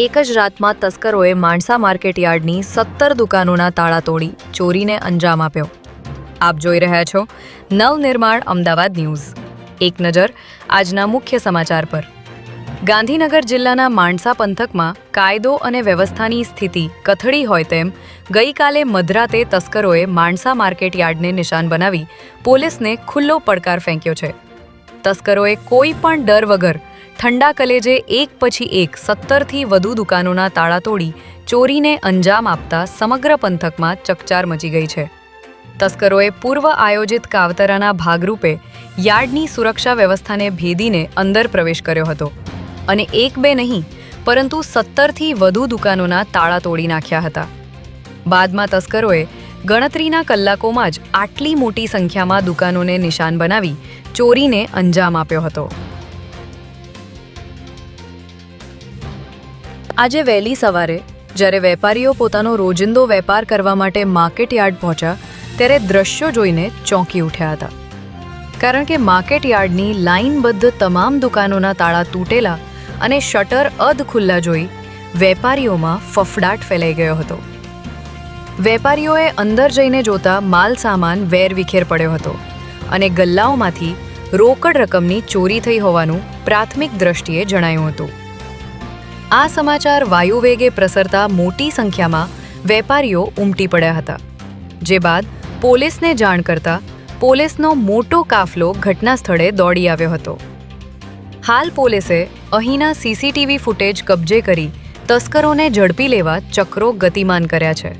એક જ રાતમાં તસ્કરોએ માણસા માર્કેટયાર્ડની 17 દુકાનોના તાળા તોડી ચોરીને અંજામ આપ્યો. આપ જોઈ રહ્યા છો નવનિર્માણ અમદાવાદ ન્યૂઝ. એક નજર આજના મુખ્ય સમાચાર પર. ગાંધીનગર જિલ્લાના માણસા પંથકમાં કાયદો અને વ્યવસ્થાની સ્થિતિ કથળી હોય તેમ ગઈકાલે મધરાતે તસ્કરોએ માણસા માર્કેટયાર્ડને નિશાન બનાવી પોલીસને ખુલ્લો પડકાર ફેંક્યો છે. તસ્કરોએ કોઈ પણ ડર વગર ઠંડા કલેજે એક પછી એક 17થી વધુ દુકાનોના તાળા તોડી ચોરીને અંજામ આપતા સમગ્ર પંથકમાં ચકચાર મચી ગઈ છે. તસ્કરોએ પૂર્વ આયોજિત કાવતરાના ભાગરૂપે યાર્ડની સુરક્ષા વ્યવસ્થાને ભેદીને અંદર પ્રવેશ કર્યો હતો અને એક બે નહીં પરંતુ 17થી વધુ દુકાનોના તાળા તોડી નાખ્યા હતા. બાદમાં તસ્કરોએ ગણતરીના કલાકોમાં જ આટલી મોટી સંખ્યામાં દુકાનોને નિશાન બનાવી ચોરીને અંજામ આપ્યો હતો. આજે વહેલી સવારે જ્યારે વેપારીઓ પોતાનો રોજિંદો વેપાર કરવા માટે માર્કેટયાર્ડ પહોંચ્યા ત્યારે દ્રશ્યો જોઈને ચોંકી ઉઠ્યા હતા. કારણ કે માર્કેટયાર્ડની લાઇનબદ્ધ તમામ દુકાનોના તાળા તૂટેલા અને શટર અધ ખુલ્લા જોઈ વેપારીઓમાં ફફડાટ ફેલાઈ ગયો હતો. વેપારીઓએ અંદર જઈને જોતા માલ સામાન વેરવિખેર પડ્યો હતો અને ગલ્લાઓમાંથી રોકડ રકમની ચોરી થઈ હોવાનું પ્રાથમિક દ્રષ્ટિએ જણાયું હતું. આ સમાચાર વાયુવેગે પ્રસરતા મોટી સંખ્યામાં વેપારીઓ ઉમટી પડ્યા હતા. જે બાદ પોલીસને જાણ કરતા પોલીસનો મોટો કાફલો ઘટના સ્થળે દોડી આવ્યો હતો. હાલ પોલીસે અહીંના સીસીટીવી ફૂટેજ કબજે કરી તસ્કરોને ઝડપી લેવા ચક્રો ગતિમાન કર્યા છે.